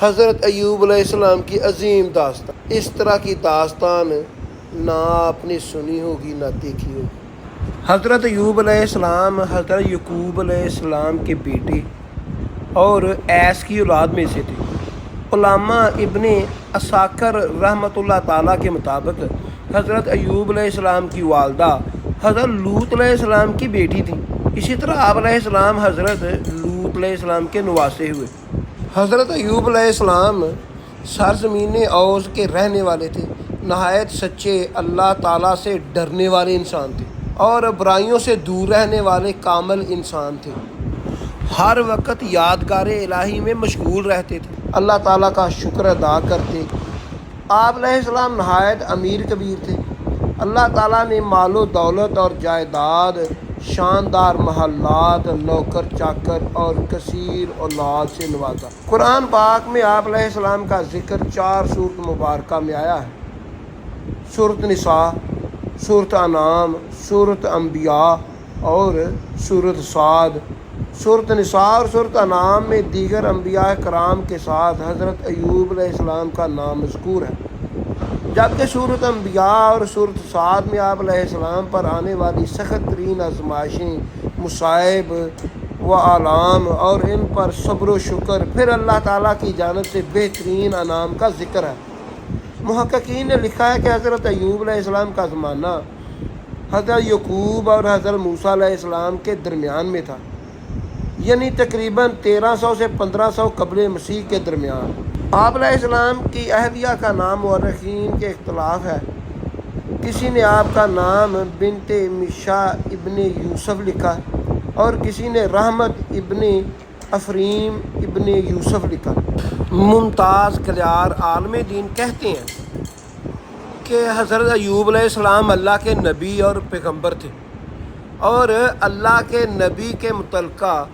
حضرت ایوب علیہ السلام کی عظیم داستان، اس طرح کی داستان نہ آپ نے سنی ہوگی نہ دیکھی ہوگی۔ حضرت ایوب علیہ السلام حضرت یعقوب علیہ السلام کے بیٹے اور ایس کی اولاد میں سے تھے۔ علامہ ابن عساکر رحمۃ اللہ تعالیٰ کے مطابق حضرت ایوب علیہ السلام کی والدہ حضرت لوط علیہ السلام کی بیٹی تھیں۔ اسی طرح آپ علیہ السلام حضرت لوط علیہ السلام کے نواسے ہوئے۔ حضرت ایوب علیہ السلام سرزمین اوس کے رہنے والے تھے، نہایت سچے، اللہ تعالیٰ سے ڈرنے والے انسان تھے اور برائیوں سے دور رہنے والے کامل انسان تھے۔ ہر وقت یادگار الہی میں مشغول رہتے تھے، اللہ تعالیٰ کا شکر ادا کرتے۔ آپ علیہ السلام نہایت امیر کبیر تھے۔ اللہ تعالیٰ نے مال و دولت اور جائیداد، شاندار محلات، نوکر چاکر اور کثیر اولاد سے نوازا۔ قرآن پاک میں آپ علیہ السلام کا ذکر 4 سورت مبارکہ میں آیا ہے: سورۃ نساء، سورۃ انعام، سورۃ انبیاء اور سورۃ صاد۔ سورۃ نساء اور سورۃ انعام میں دیگر انبیاء کرام کے ساتھ حضرت ایوب علیہ السلام کا نام مذکور ہے، جبکہ سورۃ انبیاء اور سورۃ صاد میں آپ علیہ السلام پر آنے والی سخت ترین آزمائشیں، مصائب و آلام اور ان پر صبر و شکر، پھر اللہ تعالیٰ کی جانب سے بہترین انعام کا ذکر ہے۔ محققین نے لکھا ہے کہ حضرت ایوب علیہ السلام کا زمانہ حضرت یعقوب اور حضرت موسیٰ علیہ السلام کے درمیان میں تھا، یعنی تقریباً 1300 سے 1500 قبل مسیح کے درمیان۔ آپ علیہ السلام کی اہلیہ کا نام مورخین کے اختلاف ہے۔ کسی نے آپ کا نام بنت مشا ابن یوسف لکھا اور کسی نے رحمت ابن افریم ابن یوسف لکھا۔ ممتاز کلیار عالم دین کہتے ہیں کہ حضرت ایوب علیہ السلام اللہ کے نبی اور پیغمبر تھے، اور اللہ کے نبی کے متعلقہ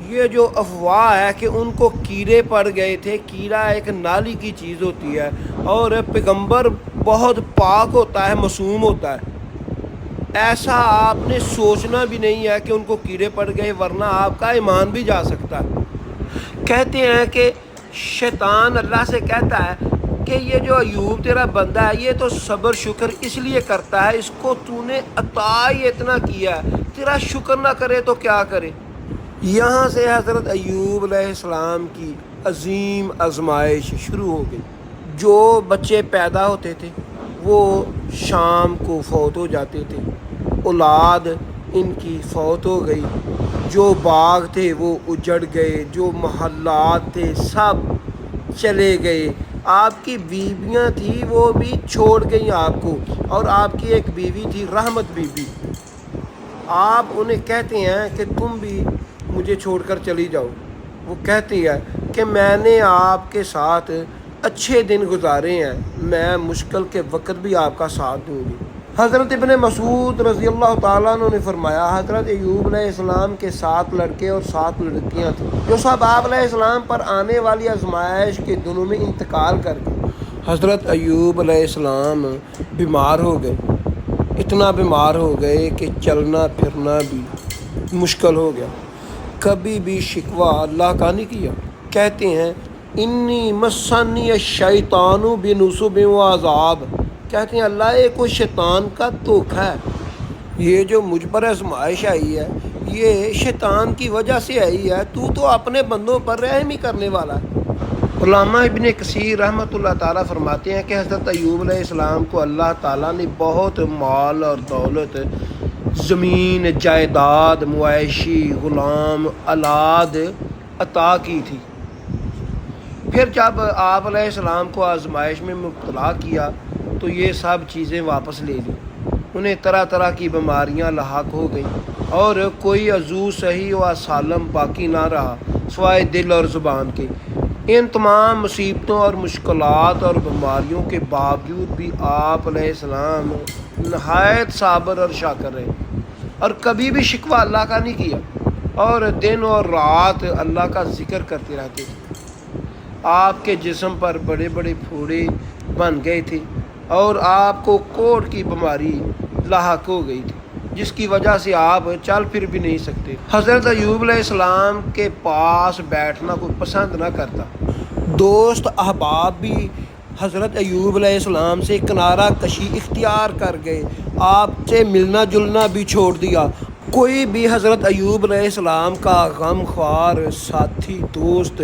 یہ جو افواہ ہے کہ ان کو کیڑے پڑ گئے تھے، کیڑا ایک نالی کی چیز ہوتی ہے اور پیغمبر بہت پاک ہوتا ہے، معصوم ہوتا ہے، ایسا آپ نے سوچنا بھی نہیں ہے کہ ان کو کیڑے پڑ گئے، ورنہ آپ کا ایمان بھی جا سکتا ہے۔ کہتے ہیں کہ شیطان اللہ سے کہتا ہے کہ یہ جو ایوب تیرا بندہ ہے یہ تو صبر شکر اس لیے کرتا ہے، اس کو تو نے عطا ہی اتنا کیا ہے، تیرا شکر نہ کرے تو کیا کرے۔ یہاں سے حضرت ایوب علیہ السلام کی عظیم آزمائش شروع ہو گئی۔ جو بچے پیدا ہوتے تھے وہ شام کو فوت ہو جاتے تھے، اولاد ان کی فوت ہو گئی، جو باغ تھے وہ اجڑ گئے، جو محلات تھے سب چلے گئے، آپ کی بیویاں تھیں وہ بھی چھوڑ گئیں آپ کو، اور آپ کی ایک بیوی تھی رحمت بی بی۔ آپ انہیں کہتے ہیں کہ تم بھی مجھے چھوڑ کر چلی جاؤ۔ وہ کہتی ہے کہ میں نے آپ کے ساتھ اچھے دن گزارے ہیں، میں مشکل کے وقت بھی آپ کا ساتھ دوں گی۔ حضرت ابن مسعود رضی اللہ تعالیٰ عنہ نے فرمایا، حضرت ایوب علیہ السلام کے 7 لڑکے اور 7 لڑکیاں تھیں، جو سب آپ علیہ السلام پر آنے والی آزمائش کے دنوں میں انتقال کر گئے۔ حضرت ایوب علیہ السلام بیمار ہو گئے، اتنا بیمار ہو گئے کہ چلنا پھرنا بھی مشکل ہو گیا، کبھی بھی شکوہ اللہ کا نہیں کیا۔ کہتے ہیں انی مسنی الشیطان بنصب و عذاب، کہتے ہیں اللہ یہ کوئی شیطان کا دھوکہ ہے، یہ جو مجھ پر آزمائش آئی ہے یہ شیطان کی وجہ سے آئی ہے، تو اپنے بندوں پر رحم ہی کرنے والا ہے۔ علامہ ابن کثیر رحمۃ اللہ تعالیٰ فرماتے ہیں کہ حضرت ایوب علیہ السلام کو اللہ تعالیٰ نے بہت مال اور دولت، زمین، جائیداد، مویشی، غلام، اولاد عطا کی تھی۔ پھر جب آپ علیہ السلام کو آزمائش میں مبتلا کیا تو یہ سب چیزیں واپس لے لیں، انہیں طرح طرح کی بیماریاں لاحق ہو گئیں اور کوئی عضو صحیح و سالم باقی نہ رہا سوائے دل اور زبان کے۔ ان تمام مصیبتوں اور مشکلات اور بیماریوں کے باوجود بھی آپ علیہ السلام نہایت صابر اور شاکر رہے، اور کبھی بھی شکوہ اللہ کا نہیں کیا، اور دن اور رات اللہ کا ذکر کرتے رہتے تھے۔ آپ کے جسم پر بڑے بڑے پھوڑے بن گئے تھے اور آپ کو کوڑ کی بیماری لاحق ہو گئی تھی، جس کی وجہ سے آپ چل پھر بھی نہیں سکتے۔ حضرت ایوب علیہ السلام کے پاس بیٹھنا کوئی پسند نہ کرتا، دوست احباب بھی حضرت ایوب علیہ السلام سے کنارہ کشی اختیار کر گئے، آپ سے ملنا جلنا بھی چھوڑ دیا۔ کوئی بھی حضرت ایوب علیہ السلام کا غم خوار ساتھی دوست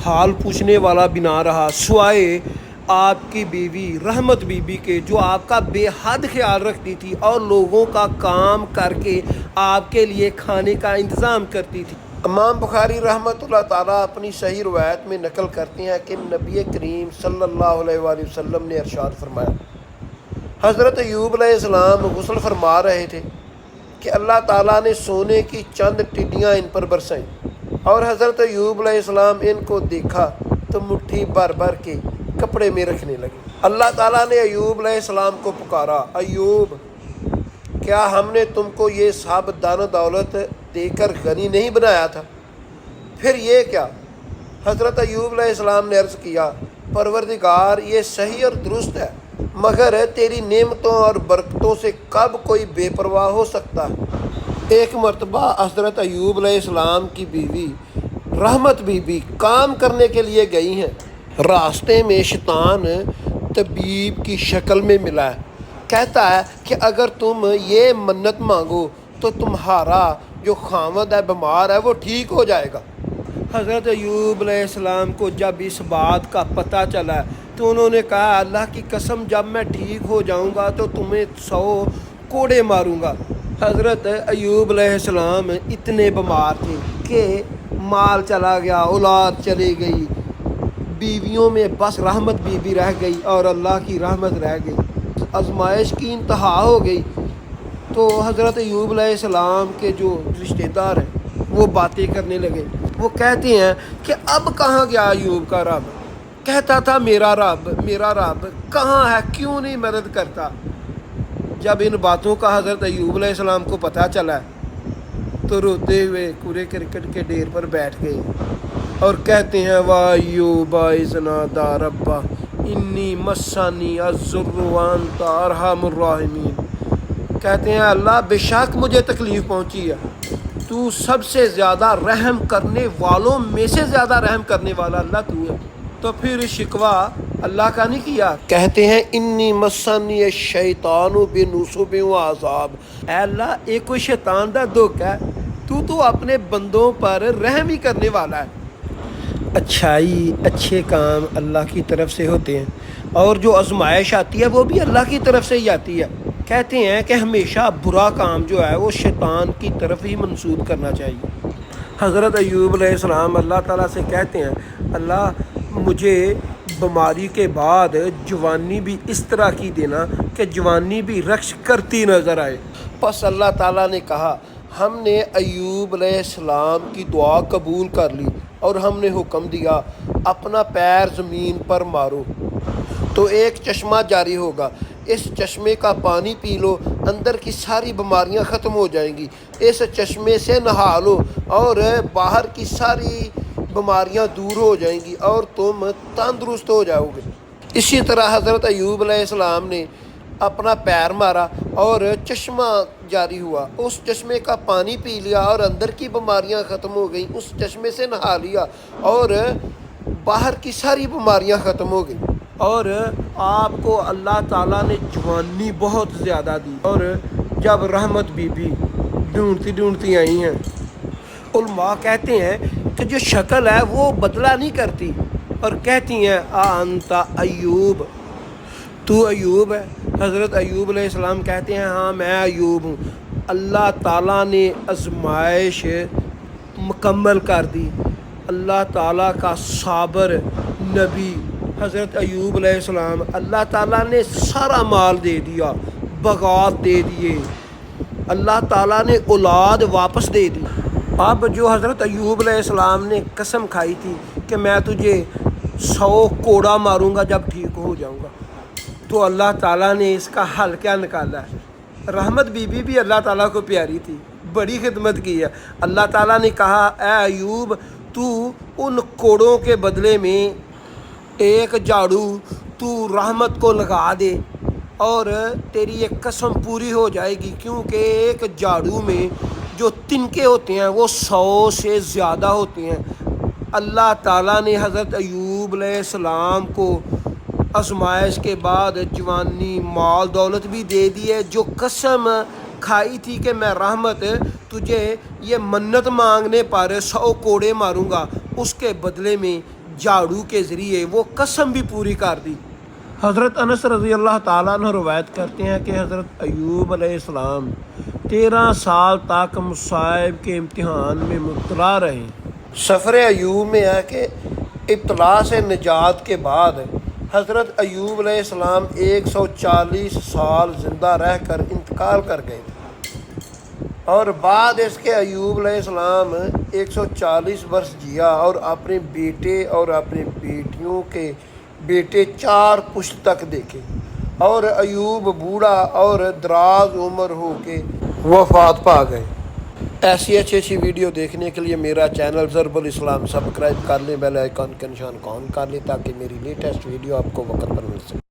حال پوچھنے والا بھی نہ رہا، سوائے آپ کی بیوی رحمت بی بی کے، جو آپ کا بے حد خیال رکھتی تھی اور لوگوں کا کام کر کے آپ کے لیے کھانے کا انتظام کرتی تھی۔ امام بخاری رحمۃ اللہ تعالیٰ اپنی صحیح روایت میں نقل کرتے ہیں کہ نبی کریم صلی اللہ علیہ وآلہ وسلم نے ارشاد فرمایا، حضرت ایوب علیہ السلام غسل فرما رہے تھے کہ اللہ تعالیٰ نے سونے کی چند ٹڈیاں ان پر برسائیں، اور حضرت ایوب علیہ السلام ان کو دیکھا تو مٹھی بھر بھر کے کپڑے میں رکھنے لگے۔ اللہ تعالیٰ نے ایوب علیہ السلام کو پکارا، ایوب، کیا ہم نے تم کو یہ سب دان و دولت دے کر غنی نہیں بنایا تھا؟ پھر یہ کیا؟ حضرت ایوب علیہ السلام نے عرض کیا، پروردگار، یہ صحیح اور درست ہے، مگر تیری نعمتوں اور برکتوں سے کب کوئی بے پرواہ ہو سکتا ہے؟ ایک مرتبہ حضرت ایوب علیہ السلام کی بیوی رحمت بی بی کام کرنے کے لیے گئی ہیں، راستے میں شیطان طبیب کی شکل میں ملا ہے، کہتا ہے کہ اگر تم یہ منت مانگو تو تمہارا جو خاوند ہے بیمار ہے وہ ٹھیک ہو جائے گا۔ حضرت ایوب علیہ السلام کو جب اس بات کا پتہ چلا تو انہوں نے کہا، اللہ کی قسم، جب میں ٹھیک ہو جاؤں گا تو تمہیں 100 کوڑے ماروں گا۔ حضرت ایوب علیہ السلام اتنے بیمار تھے کہ مال چلا گیا، اولاد چلی گئی، بیویوں میں بس رحمت بی بی رہ گئی اور اللہ کی رحمت رہ گئی، آزمائش کی انتہا ہو گئی۔ تو حضرت ایوب علیہ السلام کے جو رشتہ دار ہیں وہ باتیں کرنے لگے، وہ کہتے ہیں کہ اب کہاں گیا ایوب کا رب؟ کہتا تھا میرا رب کہاں ہے، کیوں نہیں مدد کرتا؟ جب ان باتوں کا حضرت ایوب علیہ السلام کو پتہ چلا تو روتے ہوئے کوڑے کرکٹ کے ڈھیر پر بیٹھ گئے اور کہتے ہیں، وَأَيُّوبَ إِذْ نَادَىٰ رَبَّهُ إِنِّي مَسَّنِيَ الضُّرُّ وَأَنتَ أَرْحَمُ الرَّاحِمِينَ، کہتے ہیں اللہ بے شک مجھے تکلیف پہنچی ہے، تو سب سے زیادہ رحم کرنے والوں میں سے زیادہ رحم کرنے والا اللہ تو ہے۔ تو پھر شکوہ اللہ کا نہیں کیا، کہتے ہیں انی مسنی الشیطان بنصب وعذاب، اے اللہ ایک کوئی شیطان دا دھوکا ہے، تو اپنے بندوں پر رحم ہی کرنے والا ہے۔ اچھائی، اچھے کام اللہ کی طرف سے ہوتے ہیں، اور جو آزمائش آتی ہے وہ بھی اللہ کی طرف سے ہی آتی ہے۔ کہتے ہیں کہ ہمیشہ برا کام جو ہے وہ شیطان کی طرف ہی منسوب کرنا چاہیے۔ حضرت ایوب علیہ السلام اللہ تعالیٰ سے کہتے ہیں، اللہ مجھے بیماری کے بعد جوانی بھی اس طرح کی دینا کہ جوانی بھی رقص کرتی نظر آئے۔ پس اللہ تعالیٰ نے کہا، ہم نے ایوب علیہ السلام کی دعا قبول کر لی اور ہم نے حکم دیا، اپنا پیر زمین پر مارو تو ایک چشمہ جاری ہوگا، اس چشمے کا پانی پی لو، اندر کی ساری بیماریاں ختم ہو جائیں گی، اس چشمے سے نہا لو اور باہر کی ساری بیماریاں دور ہو جائیں گی اور تم تندرست ہو جاؤ گے۔ اسی طرح حضرت ایوب علیہ السلام نے اپنا پیر مارا اور چشمہ جاری ہوا، اس چشمے کا پانی پی لیا اور اندر کی بیماریاں ختم ہو گئیں، اس چشمے سے نہا لیا اور باہر کی ساری بیماریاں ختم ہو گئیں، اور آپ کو اللہ تعالیٰ نے جوانی بہت زیادہ دی۔ اور جب رحمت بی بی ڈھونڈتی آئی ہیں، علماء کہتے ہیں کہ جو شکل ہے وہ بدلہ نہیں کرتی، اور کہتی ہیں انت ایوب، تو ایوب ہے؟ حضرت ایوب علیہ السلام کہتے ہیں ہاں میں ایوب ہوں۔ اللہ تعالیٰ نے آزمائش مکمل کر دی، اللہ تعالیٰ کا صابر نبی حضرت ایوب علیہ السلام، اللہ تعالیٰ نے سارا مال دے دیا، باغات دے دیے، اللہ تعالیٰ نے اولاد واپس دے دی۔ اب جو حضرت ایوب علیہ السلام نے قسم کھائی تھی کہ میں تجھے 100 کوڑا ماروں گا جب ٹھیک ہو جاؤں گا، تو اللہ تعالیٰ نے اس کا حل کیا نکالا ہے؟ رحمت بی بی بھی اللہ تعالیٰ کو پیاری تھی، بڑی خدمت کی ہے۔ اللہ تعالیٰ نے کہا، اے ایوب، تو ان کوڑوں کے بدلے میں ایک جھاڑو تو رحمت کو لگا دے اور تیری یہ قسم پوری ہو جائے گی، کیونکہ ایک جھاڑو میں جو تنکے ہوتے ہیں وہ 100 سے زیادہ ہوتے ہیں۔ اللہ تعالیٰ نے حضرت ایوب علیہ السلام کو آزمائش کے بعد جوانی مال دولت بھی دے دی ہے. جو قسم کھائی تھی کہ میں رحمت تجھے یہ منت مانگنے پر 100 کوڑے ماروں گا، اس کے بدلے میں جھاڑو کے ذریعے وہ قسم بھی پوری کر دی. حضرت انس رضی اللہ تعالیٰ عنہ روایت کرتے ہیں کہ حضرت ایوب علیہ السلام 13 سال تک مصائب کے امتحان میں مبتلا رہے. سفر ایوب میں ہے کہ ابتلا سے نجات کے بعد حضرت ایوب علیہ السلام 140 سال زندہ رہ کر انتقال کر گئے تھے، اور بعد اس کے ایوب علیہ السلام 140 برس جیا اور اپنے بیٹے اور اپنی بیٹیوں کے بیٹے 4 پشت تک دیکھے، اور ایوب بوڑھا اور دراز عمر ہو کے وفات پا گئے. ایسی اچھی ویڈیو دیکھنے کے لیے میرا چینل ضرب الاسلام سبسکرائب کر لیں، بیل آئیکن کا نشان آن کر لیں تاکہ میری لیٹسٹ ویڈیو آپ کو وقت پر مل سکے.